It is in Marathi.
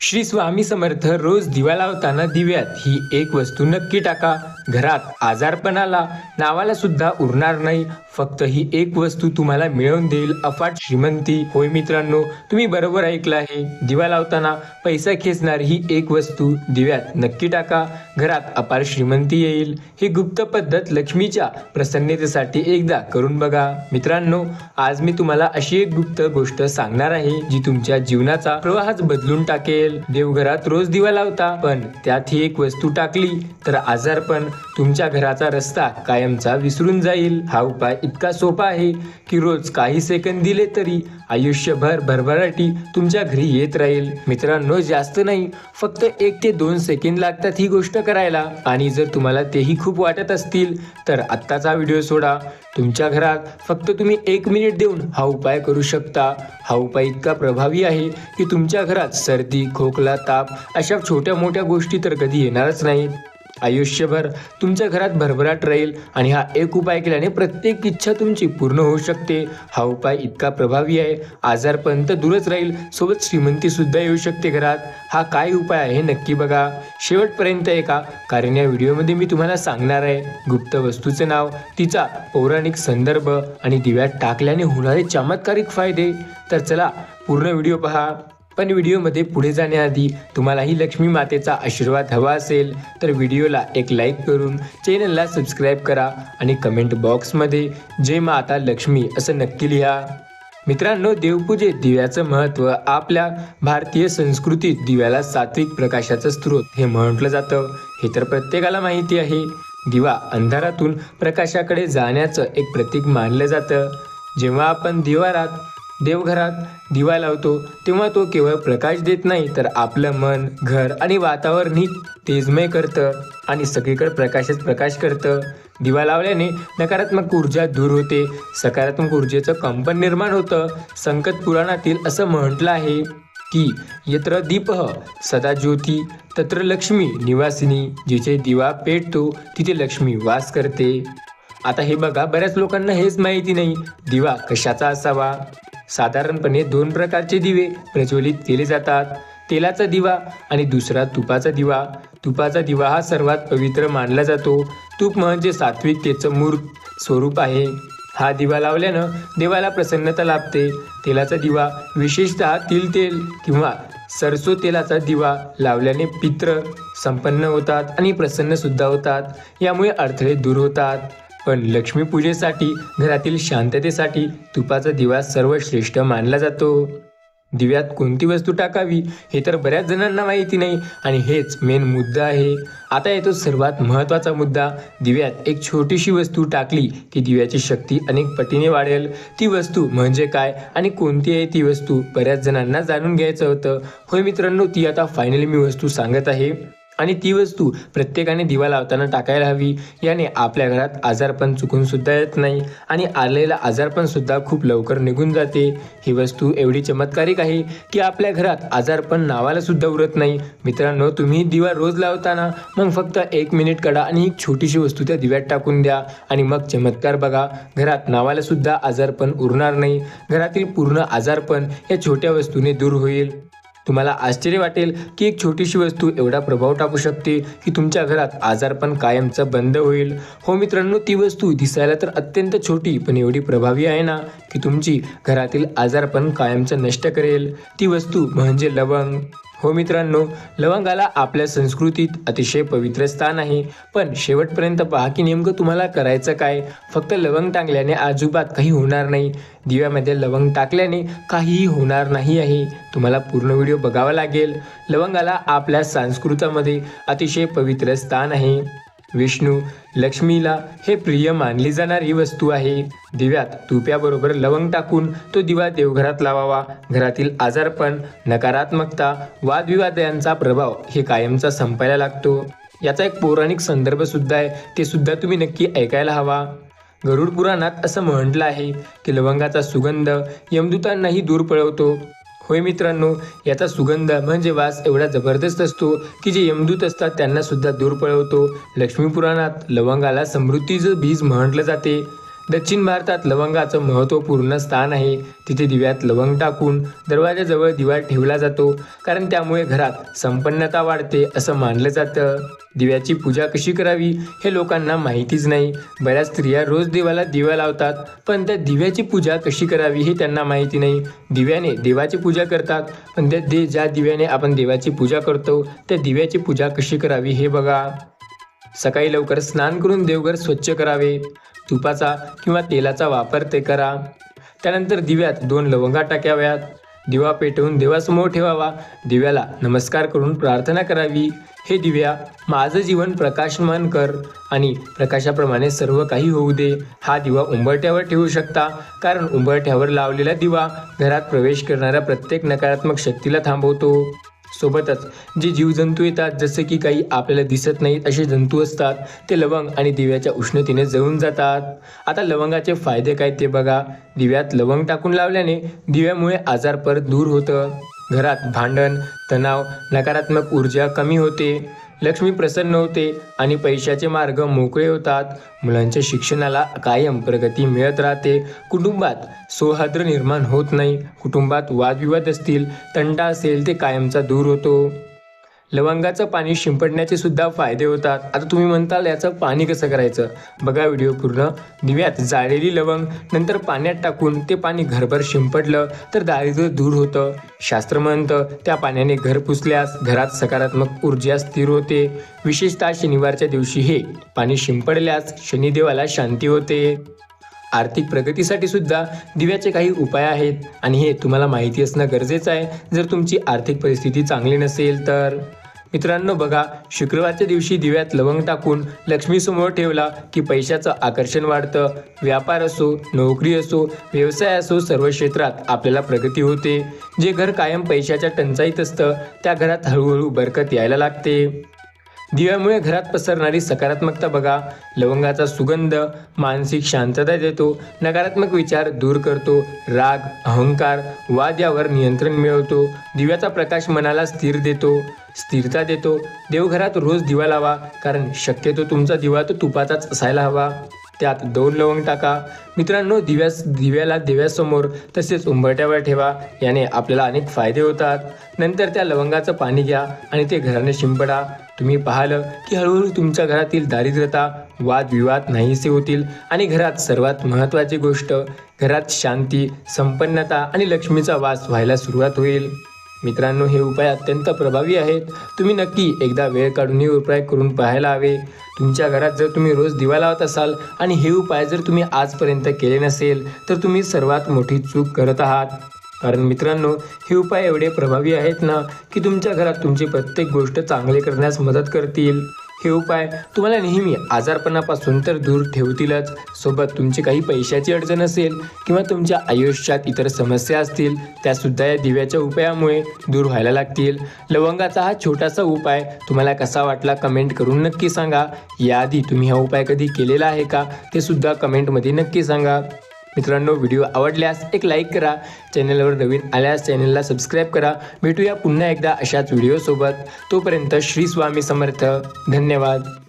श्री स्वामी समर्थ. रोज दिवा लावताना दिव्यात ही एक वस्तू नक्की टाका. घरात आजारपण आला, नावाला सुद्धा उरणार नाही. फक्त ही एक वस्तू तुम्हाला मिळवून देईल अफाट श्रीमंती. होय मित्रांनो, तुम्ही बरोबर ऐकलं आहे. दिवा लावताना पैसा खेचणारी ही एक वस्तू दिव्यात नक्की टाका. घरात अपार श्रीमंती येईल. ही गुप्त पद्धत लक्ष्मीच्या प्रसन्नतेसाठी एकदा करून बघा. मित्रांनो, आज मी तुम्हाला अशी एक गुप्त गोष्ट सांगणार आहे जी तुमच्या जीवनाचा प्रवाहच बदलून टाकेल. देवघरात रोज दिवा लावता, पण त्यात ही एक वस्तू टाकली तर आजारपण तुमच्या घराचा रस्ता कायमचा विसरून जाईल. हा उपाय इतका सोपा आहे की रोज काही सेकंद दिले तरी आयुष्यभर भरभराटी तुमच्या घरी येत राहील. मित्रांनो, जास्त नाही, फक्त 1 ते 2 सेकंद लागतात ही गोष्ट करायला. आणि जर तुम्हाला तेही खूप वाटत असतील तर आत्ताचा व्हिडिओ सोडा. तुमच्या घरात फक्त तुम्ही 1 मिनिट देऊन हा उपाय करू शकता. हा उपाय इतका प्रभावी आहे की तुमच्या घरात सर्दी, खोकला, ताप अशा छोट्या मोठ्या गोष्टी तर कधी येणारच नाहीत. आयुष्यभर तुमच्या घरात भरभराट राहील. आणि हा एक उपाय केल्याने प्रत्येक इच्छा तुमची पूर्ण होऊ शकते. हा उपाय इतका प्रभावी आहे, आजारपण तर दूरच राहील, सोबत श्रीमंती सुद्धा येऊ शकते घरात. हा काय उपाय आहे हे नक्की बघा, शेवटपर्यंत ऐका, कारण या व्हिडिओमध्ये मी तुम्हाला सांगणार आहे गुप्त वस्तूचे नाव, तिचा पौराणिक संदर्भ आणि दिव्यात टाकल्याने होणारे चमत्कारिक फायदे. तर चला पूर्ण व्हिडिओ पहा. पण व्हिडिओमध्ये पुढे जाण्याआधी तुम्हालाही लक्ष्मी मातेचा आशीर्वाद हवा असेल तर व्हिडिओला एक लाईक करून चॅनलला सबस्क्राईब करा आणि कमेंट बॉक्समध्ये जय माता लक्ष्मी असं नक्की लिहा. मित्रांनो, देवपूजेत दिव्याचं महत्त्व. आपल्या भारतीय संस्कृतीत दिव्याला सात्विक प्रकाशाचं स्रोत हे म्हटलं जातं. हे तर प्रत्येकाला माहिती आहे. दिवा अंधारातून प्रकाशाकडे जाण्याचं एक प्रतीक मानलं जातं. जेव्हा आपण देवघरात दिवा लावतो तेव्हा तो केवळ प्रकाश देत नाही तर आपलं मन, घर आणि वातावरणही तेजमय करतं आणि सगळीकडे प्रकाशच प्रकाश करतं. दिवा लावल्याने नकारात्मक ऊर्जा दूर होते, सकारात्मक ऊर्जेचं कंपन निर्माण होतं. संकेत पुराणातील असं म्हटलं आहे की यत्र दीपः सदा ज्योती तत्र लक्ष्मी निवासिनी. जिथे दिवा पेटतो तिथे लक्ष्मी वास करते. आता हे बघा, बऱ्याच लोकांना हेच माहिती नाही दिवा कशाचा असावा. साधारणपणे 2 प्रकारचे दिवे प्रज्वलित केले जातात, तेलाचा दिवा आणि दुसरा तुपाचा दिवा. तुपाचा दिवा हा सर्वात पवित्र मानला जातो. तूप म्हणजे सात्विकतेचं मूर्त स्वरूप आहे. हा दिवा लावल्यानं देवाला प्रसन्नता लाभते. तेलाचा दिवा, विशेषतः तेल किंवा सरसो तेलाचा दिवा लावल्याने पित्र संपन्न होतात आणि प्रसन्न सुद्धा होतात. यामुळे अडथळे दूर होतात. पण लक्ष्मीपूजेसाठी, घरातील शांततेसाठी तुपाचा दिवा सर्वश्रेष्ठ मानला जातो. दिव्यात कोणती वस्तू टाकावी हे तर बऱ्याच जणांना माहिती नाही आणि हेच मेन मुद्दा आहे. आता येतो सर्वात महत्त्वाचा मुद्दा. दिव्यात एक छोटीशी वस्तू टाकली की दिव्याची शक्ती अनेक पटीने वाढेल. ती वस्तू म्हणजे काय आणि कोणती आहे ती वस्तू, बऱ्याच जणांना जाणून घ्यायचं होतं. होय मित्रांनो, ती आता फायनली मी वस्तू सांगत आहे. आणि ती वस्तू प्रत्येकाने दिवा लावताना टाकायला हवी. याने आपल्या घरात आजारपण चुकून सुद्धा येत नाही आणि आलेला आजारपण सुद्धा खूप लवकर निघून जाते. ही वस्तू एवढी चमत्कारिक आहे की आपल्या घरात आजारपण नावाला सुद्धा उरत नाही. मित्रांनो, तुम्ही दिवा रोज लावताना मग फक्त 1 मिनिट काढा आणि एक छोटीशी वस्तू त्या दिव्यात टाकून द्या आणि मग चमत्कार बघा. घरात नावाला सुद्धा आजारपण उरणार नाही. घरातील पूर्ण आजारपण या छोट्या वस्तूने दूर होईल. तुम्हाला आश्चर्य वाटेल की एक छोटीशी वस्तू एवढा प्रभाव टाकू शकते की तुमच्या घरात आजारपण कायमचं बंद होईल. हो मित्रांनो, ती वस्तू दिसायला तर अत्यंत छोटी पण एवढी प्रभावी आहे ना की तुमची घरातील आजारपण कायमचं नष्ट करेल. ती वस्तू म्हणजे लवंग. हो मित्रांनो, लवंगाला आपल्या संस्कृतीत अतिशय पवित्र स्थान आहे. पण शेवटपर्यंत पहा की नेमकं तुम्हाला करायचं काय. फक्त लवंग टाकल्याने अजिबात काही होणार नाही. दिव्यामध्ये लवंग टाकल्याने काहीही होणार नाही आहे. तुम्हाला पूर्ण व्हिडिओ बघावा लागेल. लवंगाला आपल्या संस्कृतीमध्ये अतिशय पवित्र स्थान आहे. विष्णू, लक्ष्मीला हे प्रिय मानली जाणारी वस्तू आहे. दिव्यात तुपाबरोबर लवंग टाकून तो दिवा देवघरात लावावा. घरातील आजारपण, नकारात्मकता, वादविवाद यांचा प्रभाव हे कायमचा संपायला लागतो. याचा एक पौराणिक संदर्भ सुद्धा आहे, ते सुद्धा तुम्ही नक्की ऐकायला हवा. गरुड पुराणात असं म्हटलं आहे की लवंगाचा सुगंध यमदूतांनाही दूर पळवतो. होय मित्रांनो, याचा सुगंध म्हणजे वास एवढा जबरदस्त असतो की जे यमदूत असतात त्यांना सुद्धा दूर पळवतो. लक्ष्मी पुराणात लवंगाला समृद्धीचं बीज म्हटलं जाते. दक्षिण भारतात लवंगाचं महत्त्वपूर्ण स्थान आहे. तिथे दिव्यात लवंग टाकून दरवाजाजवळ दिवा ठेवला जातो, कारण त्यामुळे घरात संपन्नता वाढते असं मानलं जातं. दिव्याची पूजा कशी करावी हे लोकांना माहितीच नाही. बऱ्याच स्त्रिया रोज देवाला दिवा लावतात, पण त्या दिव्याची पूजा कशी करावी हे त्यांना माहिती नाही. दिव्याने देवाची पूजा करतात, पण ज्या दिव्याने आपण देवाची पूजा करतो त्या दिव्याची पूजा कशी करावी हे बघा. सकाळी लवकर स्नान करून देवघर स्वच्छ करावे. तुपाचा किंवा तेलाचा वापर ते करा. त्यानंतर दिव्यात 2 लवंगा टाकाव्यात. दिवा पेटवून देवासमोर ठेवावा. दिव्याला नमस्कार करून प्रार्थना करावी. हे दिव्या, माझं जीवन प्रकाशमान कर आणि प्रकाशाप्रमाणे सर्व काही होऊ दे. हा दिवा उंबरठ्यावर ठेवू शकता, कारण उंबरठ्यावर लावलेला दिवा घरात प्रवेश करणाऱ्या प्रत्येक नकारात्मक शक्तीला थांबवतो. सोबतच जे जीवजंतू येतात, जसे की काही आपल्याला दिसत नाहीत असे जंतू असतात, ते लवंग आणि दिव्याच्या उष्णतेने जळून जातात. आता लवंगाचे फायदे काय ते बघा. दिव्यात लवंग टाकून लावल्याने दिव्यामुळे आजार परत दूर होतं. घरात भांडण, तणाव, नकारात्मक ऊर्जा कमी होते. लक्ष्मी प्रसन्न होते आणि पैशाचे मार्ग मोकळे होतात. मुलांच्या शिक्षणाला कायम प्रगती मिळत राहते. कुटुंबात सौहार्द निर्माण होत नाही. कुटुंबात वादविवाद असतील, तंटा असेल, ते कायमचा दूर होतो. लवंगाचं पाणी शिंपडण्याचे सुद्धा फायदे होतात. आता तुम्ही म्हणताल याचं पाणी कसं करायचं, बघा व्हिडिओ पूर्ण. दिव्यात जाळलेली लवंग नंतर पाण्यात टाकून ते पाणी घरभर शिंपडलं तर दारिद्र्य दूर होतं. शास्त्र म्हणतं त्या पाण्याने घर पुसल्यास घरात सकारात्मक ऊर्जा स्थिर होते. विशेषतः शनिवारच्या दिवशी हे पाणी शिंपडल्यास शनिदेवाला शांती होते. आर्थिक प्रगतीसाठी सुद्धा दिव्याचे काही उपाय आहेत आणि हे तुम्हाला माहिती असणं गरजेचं आहे, जर तुमची आर्थिक परिस्थिती चांगली नसेल तर. मित्रांनो बघा, शुक्रवारच्या दिवशी दिव्यात लवंग टाकून लक्ष्मीसमोर ठेवला की पैशाचं आकर्षण वाढतं. व्यापार असो, नोकरी असो, व्यवसाय असो, सर्व क्षेत्रात आपल्याला प्रगती होते. जे घर कायम पैशाच्या टंचाईत असतं त्या घरात हळूहळू बरकत यायला लागते. दिव्यामुळे घरात पसरणारी सकारात्मकता बघा. लवंगाचा सुगंध मानसिक शांतता देतो, नकारात्मक विचार दूर करतो, राग, अहंकार, वाद यावर नियंत्रण मिळवतो. दिव्याचा प्रकाश मनाला स्थिरता देतो. देवघरात रोज दिवा लावा, कारण शक्यतो तुमचा दिवा तो तुपाचाच असायला हवा. त्यात 2 लवंग टाका. मित्रांनो, दिव्याला देवासमोर तसेच उंबरठ्यावर ठेवा. याने आपल्याला अनेक फायदे होतात. नंतर त्या लवंगाचं पाणी घ्या आणि ते घराने शिंपडा. तुम्ही पाहिलं की हळूहळू तुमच्या घरातील दारिद्र्यता, वादविवाद नाहीसे होतील आणि घरात सर्वात महत्त्वाची गोष्ट, घरात शांती, संपन्नता आणि लक्ष्मीचा वास व्हायला सुरुवात होईल. मित्रांनो, हे उपाय अत्यंत प्रभावी आहेत. तुम्ही नक्की एकदा वेळ काढून हे उपाय करून पाहायला हवे. तुमच्या घरात जर तुम्ही रोज दिवा लावत असाल आणि हे उपाय जर तुम्ही आजपर्यंत केले नसेल तर तुम्ही सर्वात मोठी चूक करत आहात. कारण मित्रांनो, हे उपाय एवढे प्रभावी आहेत ना की तुमच्या घरात तुमची प्रत्येक गोष्ट चांगली करण्यास मदत करतील. हे उपाय तुम्हाला नेहमी आजारपणापासून तर दूर ठेवतीलच, सोबत तुमची काही पैशाची अडचण असेल किंवा तुमच्या आयुष्यात इतर समस्या असतील त्यासुद्धा या दिव्याच्या उपायामुळे दूर व्हायला लागतील. लवंगाचा हा छोटासा उपाय तुम्हाला कसा वाटला कमेंट करून नक्की सांगा. याआधी तुम्ही हा उपाय कधी केलेला आहे का ते सुद्धा कमेंटमध्ये नक्की सांगा. मित्रांनो, व्हिडिओ आवडल्यास एक लाईक करा. चॅनलवर नवीन आल्यास चॅनलला सबस्क्राईब करा. भेटूया पुन्हा एकदा अशाच व्हिडिओसोबत. तोपर्यंत श्री स्वामी समर्थ. धन्यवाद.